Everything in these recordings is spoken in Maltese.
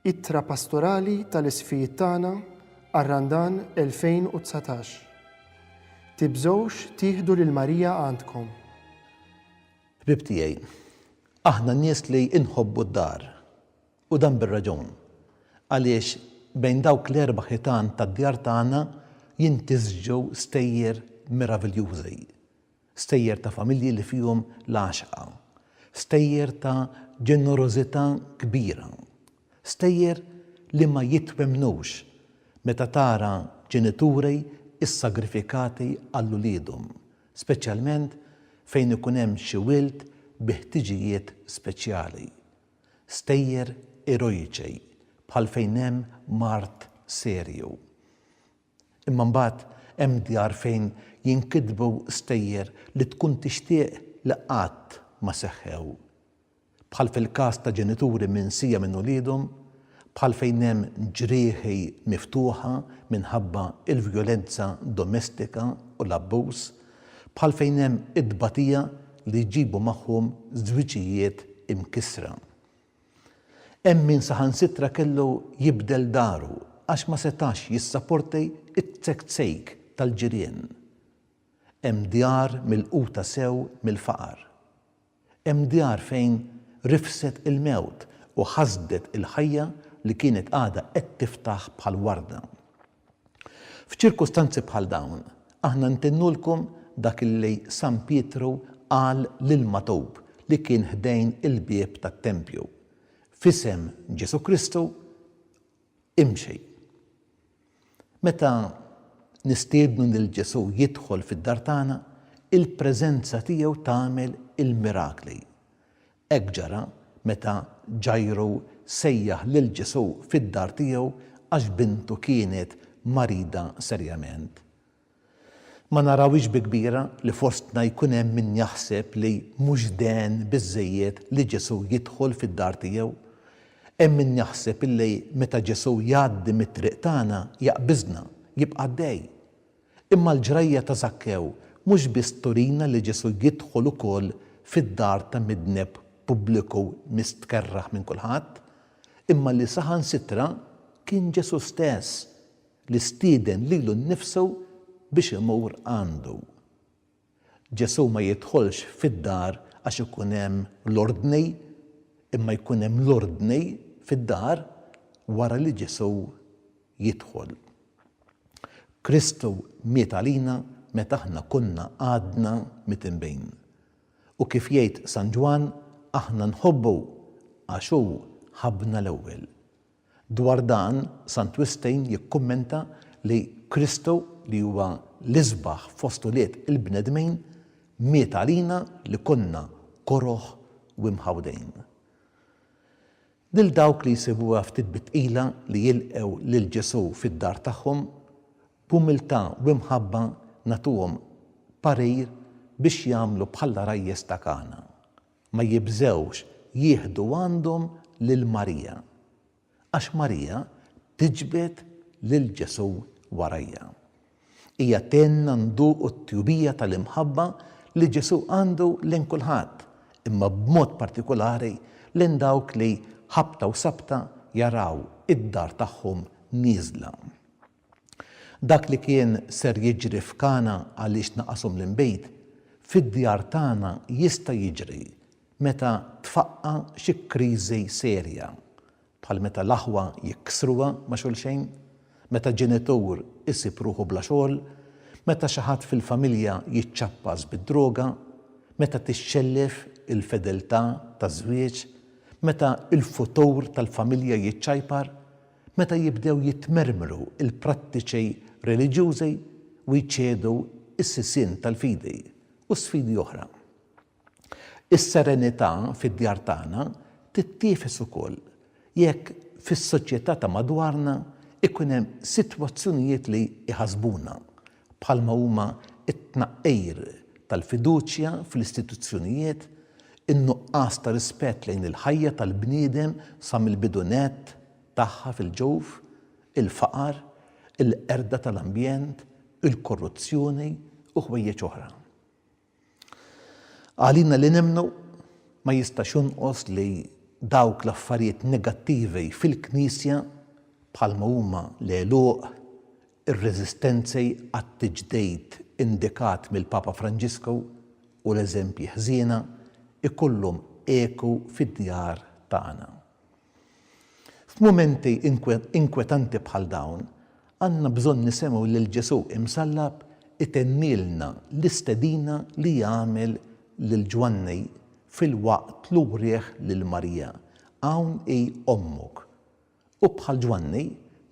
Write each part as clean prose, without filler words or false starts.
Ittra Pastorali tal-isfijiet tagħna għar-Randan 2019. Tibżgħux tieħdu lil Marija għandkom. Ħbib tiegħi, aħna n-nies li inħobbu d-dar u dan bir-raġun għaliex bejn dawk l-erba' ħitan tad-djar tagħna jintiżġew stejjer meraviljużi, stejjer ta' familji li fihom l-għaxqa, stejjer ta' ġenerożità kbira, stejjer li ma jitwemnux meta tara ġenituri issagrifikati għal uliedhom, speċjalment fejn ikun hemm xi wild bi ħtiġijiet speċjali. Stejjer eroiċi bħal fejn hemm mart serju. Imma mbagħad hemm djar fejn jinkitbu stejjer li tkun tixtieq li qatt ma seħħew. Bħal fil-każ ta' ġenituri minsija minn uliedhom, bħal fejn hemm ġrieħi miftuħa minħabba il-vjolenza domestika u l-abbuż, bħal fejn hemm id-tbatija li jġibu magħhom żwiġijiet imkissra. Hemm min saħansitra kellu jibdel daru għax ma setax jissapporti it-tsektsejk tal-ġirien. Hemm djar milquta sew mill-faqar. Hemm djar fejn rifset il-mewt u ħasdet il-ħajja li kienet għadha qed tiftaħ bħal warda. F'ċirkustanzi bħal dawn, aħna ntennulkom dak li San Pietru qal lil Matub li kien ħdejn il-bieb tat-Tempju. F'isem Ġesu Kristu imxi. Meta nistiednu lil Ġesu jidħol fid-dar tagħna, il-preżenza tiegħu tagħmel il-mirakli. Hekk ġara meta Ġajru sejjaħ lil Ġesu fid-dar tiegħu għax bintu kienet marida serjament. Ma narawix bi kbira li fostna jkun hemm min jaħseb li mhux den biżżejjed li Ġesu jidħol fid-dar tiegħu. Hemm min jaħseb illi meta Ġesu jgħaddi mit-triq tagħna jaqbiżna, jibqa' għaddej. Imma l-ġrajja ta' Zakkew mhux biss turina li Ġesu jidħol ukoll fid-dar ta' midneb pubbliku mistkerraħ minn kulħadd, imma li saħansitra kien Ġesu stess li stieden lilu nnifsu biex imur għandu. Ġesu ma jidħolx fid-dar għax ikun hemm l-ordni, imma jkun hemm l-ordni fid-dar wara li Ġesu jidħol. Kristu miet għalina meta aħna kunna għadna mitinbejn. U kif jgħid San Ġwan, aħna nħobbu għax hu ħabna l-ewwel. Dwar dan, Sant Wistejn jikkummenta li Kristu li huwa l-isbaħ fost ulied il-bnedmin miet għalina li konna koroħ u mħawdejn. Lil dawk li jsibuha ftit bitqila li jilqgħu lil Ġesu fid-dar tagħhom, b'umiltà u mħabba nagħtuhom parir biex jagħmlu bħala rajjes ta' Kana. Ma jibżewx jieħdu għandhom lil Marija, għax Marija tiġbed lil Ġesu warajja. Hija tenna nduqu t-tjubija tal-imħabba li Ġesu għandu lejn kulħadd, imma b'mod partikolari lejn dawk li ħabta u sabta jaraw id-dar tagħhom nieżla. Dak li kien ser jiġri f'Kana għaliex naqashom l-inbejt, fid-djar tagħna jista' jiġri meta tfaqqa xi kriżi serja, bħal meta l-aħwa jiksruha ma' xulxejn, meta ġenitur isib ruħu bla xogħol, meta xi ħadd fil-familja jiċċappaż bid-droga, meta tixxellef il-fedeltà taż-żwieġ, meta il-futur tal-familja jiċċajpar, meta jibdew jitmermru il-prattiċi reliġjużi u jċedu is-sisien tal-fidi u sfidi oħra. Is-serenità fid-djar tagħna tittiefes ukoll jekk fis-soċjetà ta' madwarna ikun hemm sitwazzjonijiet li iħasbuna bħalma huma t-tnaqqir tal-fiduċja fl-istituzzjonijiet, in-nuqqas ta' rispett lejn il-ħajja tal-bniedem sa mill-bidunet tagħha fil-ġewf, il-faqar, il-qerda tal-ambjent, il-korruzzjoni u ħwejjeġ oħra. Għalina li nemnu ma jistax jonqos li dawk l-affarijiet negattivi fil-Knisja bħalma huma l-għeluq, ir-reżistenzi għat-tiġdejt indikat mill-Papa Franġisku u l-eżempji ħżiena ikollhom eku fid-djar tagħna. F'mumenti inkwetanti bħal dawn, għandna bżonn nisimgħu lil Ġesu imsallab itennilna l-istedina li jagħmel lil Ġwanni fil-waqt l urieħ lil Marija, hawn hi ommok. U bħal Ġwanni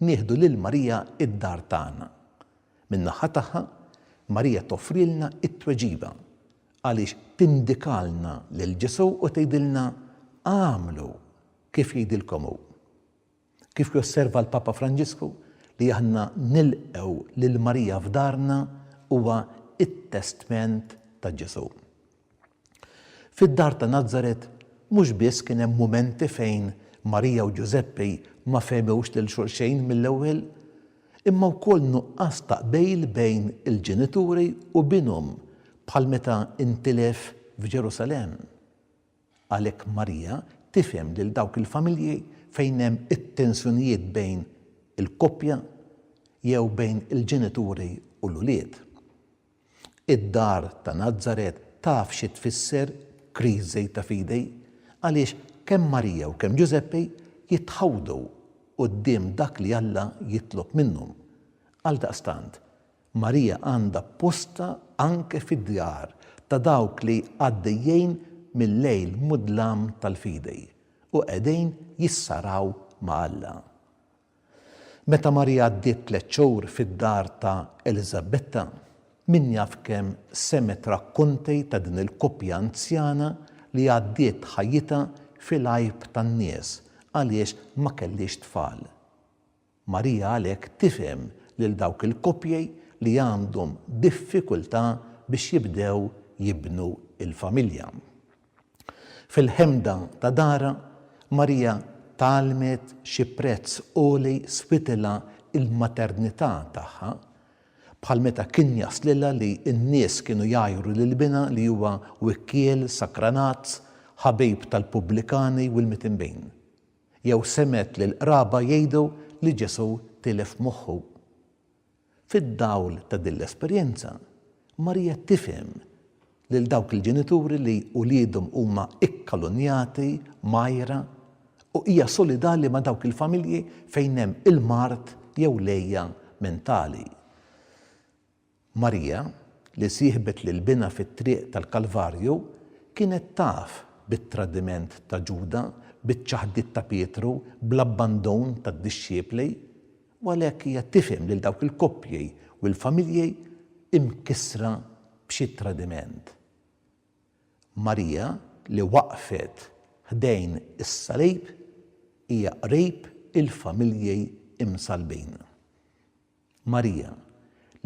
nieħdu lil Marija id-dar tagħna. Min-naħa tagħha Marija toffrilna it-tweġiba għaliex tindikalna lil Ġesu u tgħidilna għamlu kif jgħidilkom hu. Kif josserva l-Papa Franġisku li aħna nilqgħu lil Marija f'darna huwa it-testament ta' Ġesu. Fid-dar ta' Nażaret mhux biss kien hemm mumenti fejn Marija u Giuseppi ma fehmewx lil xulxejn mill-ewwel, imma wkoll nuqqas taqbejl bejn il-ġenituri u binhom bħal meta intilef f'Ġerusalemm. Għalhekk Marija tifhem lil dawk il-familji fejn hemm it-tensjonijiet bejn il-koppja jew bejn il-ġenituri u l-ulied. Id-dar ta' Nażaret taf xi tfisser kriżi ta' fidej għaliex kemm Marija u kemm Giuseppi jitħawdu quddiem dak li Alla jitlob minnhom. Għaldaqstant, Marija għandha posta anke fid-djar ta' dawk li għaddejjin mill-lejl mudlam tal-fidej u qegħdin jissaraw ma' Alla. Meta Marija għaddiet 3 xhur fid-dar ta' Elisabetta, min jaf kemm semet rakkonti ta' din il-koppja anzjana li għaddiet ħajjitha fil-għajb tan-nies għaliex ma kellix tfal. Marija għalhekk tifhem lil dawk il-koppji li għandhom diffikultà biex jibdew jibnu il-familja. Fil-ħemda ta' dara, Marija talmet xi prezz għoli switilha il-maternità tagħha bħal meta kien jaslilha li n-nies kienu jgħajru lil-bina li huwa wikkiel sakranazz ħabib tal-pubblikani u l-mitinbejn. Jew semet lil qraba jgħidu li Ġesu tilef moħħu. Fid-dawl ta' din l-esperjenza, Marija tifhem lil dawk il-ġenituri li uliedhom huma ikkalunjati, majra u hija solidali ma' dawk il-familji fejn hemm il-mart jew lejja mentali. Marija li sieħbet lil-bina fit-triq tal-Kalvarju kienet taf bit-tradiment ta' Ġuda, bit-ċaħdiet ta' Pietru, bl-abbandon tad-dixxiepli, u għalhekk hija tifhem lil dawk il-koppji u l-familji imkissra b'xi tradiment. Marija li waqfet ħdejn is-salib hija qrib il-familji imsalbin. Marija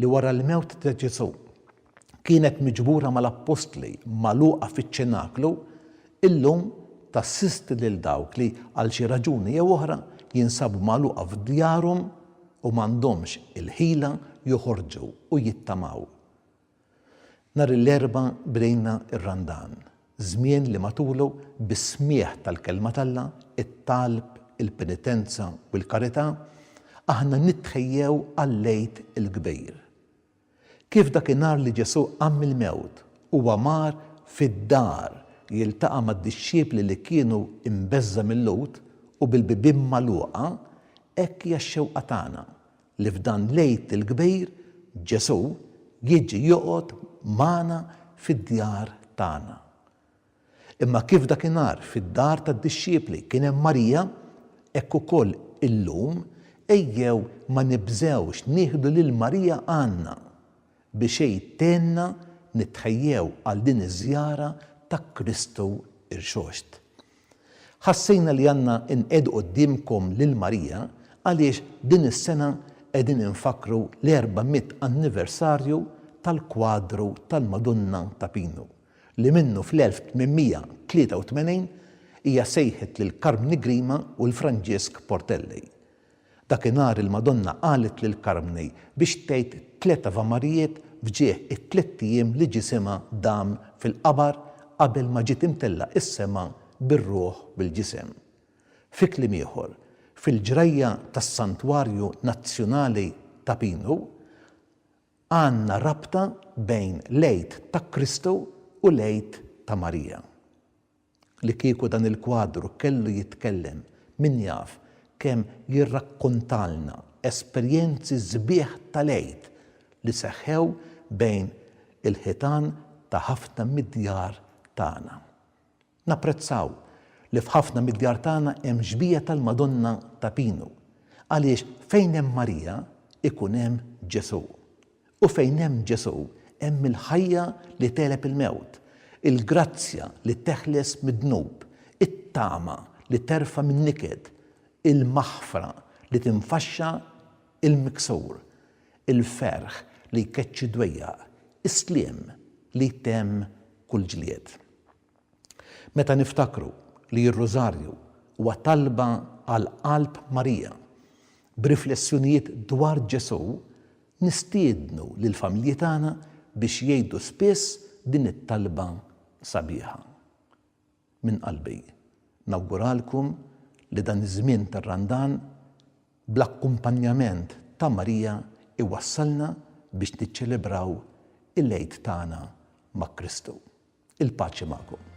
li wara l-mewt ta' Ġesu kienet miġbura mal-Apostli magħluqa fiċ-ċenaklu, illum tassisti lil dawk li għal xi raġuni jew oħra jinsabu magħluqa f'djarhom u m'għandhomx il-ħila joħorġu u jittamaw. Nhar l-Erba' bdejna r-Randan, żmien li matulu bis-smieħ tal-kelma t'Alla, it-talb, il-penitenza u l-karità, aħna nitħejjew għall-Lejt il-kbir. Kif dakinhar li Ġesu qamm il-mewt huwa mar fid-dar jiltaqa' mad-dixxiepli li kienu imbeżza mill-Lut u bil-bibien magħluqa, hekk hija x-xewqa tagħna li f'dan Lejt il-kbir Ġesu jiġi joqgħod magħna fid-djar tagħna. Imma kif dakinhar fid-dar tad-dixxiepli kien hemm Marija, hekk ukoll illum ejjew ma nibżewx nieħdu lil Marija għandna biex jgħidilna nitħejjew għal din iż-żjara ta' Kristu irxoxt. Ħassejna li għandna nqegħdu qudiemkom lil Marija għaliex din is-sena qegħdin infakru l-400 anniversarju tal-kwadru tal-Madonna ta' Pinu li minnu fl-1883 hija sejħet lil Carmine Grima u l-Franġisk Portelli. Dakinhar il-Madonna qalet lil Carmine biex tgħid 3 avamarijiet fġieħ it-3 ijiem li ġisimha dam fil-qabar qabel ma ġiet imtella is-sema bir-ruħ bil-ġisem. Fi kliem ieħor, fil-ġrejja tas-Santwarju Nazzjonali ta' Pinu għandna rabta bejn l-E.T ta' Kristu u l-E.T ta' Marija. Li kieku dan il-kwadru kellu jitkellem min jaf kemm jirrakkontalna esperjenzi sbieħ tal-E.T li seħħew bejn il-ħitan ta' ħafna mid-djar tagħna. Napprezzaw li f'ħafna mid-djar tagħna hemm ġbija tal-Madonna ta' Pinu għaliex fejn hemm Marija ikun hemm Ġesu. U fejn hemm Ġesu hemm il-ħajja li telep il-mewt, il-grazzja li teħles mid-dnub, it-tama li terfa' min-niked, il-maħfra li tinfaxxa il-miksur, il-ferħ li jkeċċi dwejjaq, is-sliem li jtemm kull ġlied. Meta niftakru li r-Rożarju huwa talba għal qalb Marija b'riflessjonijiet dwar Ġesu, nistiednu lill-familji tagħna biex jgħidu spiss din it-talba sabiħa. Min qalbi nawguralkom li dan iż-żmien tar-Randan bl-akkumpanjament ta' Marija iwassalna biex niċċelebraw il-E.T tagħna ma' Kristu. Il-paċi magħkom.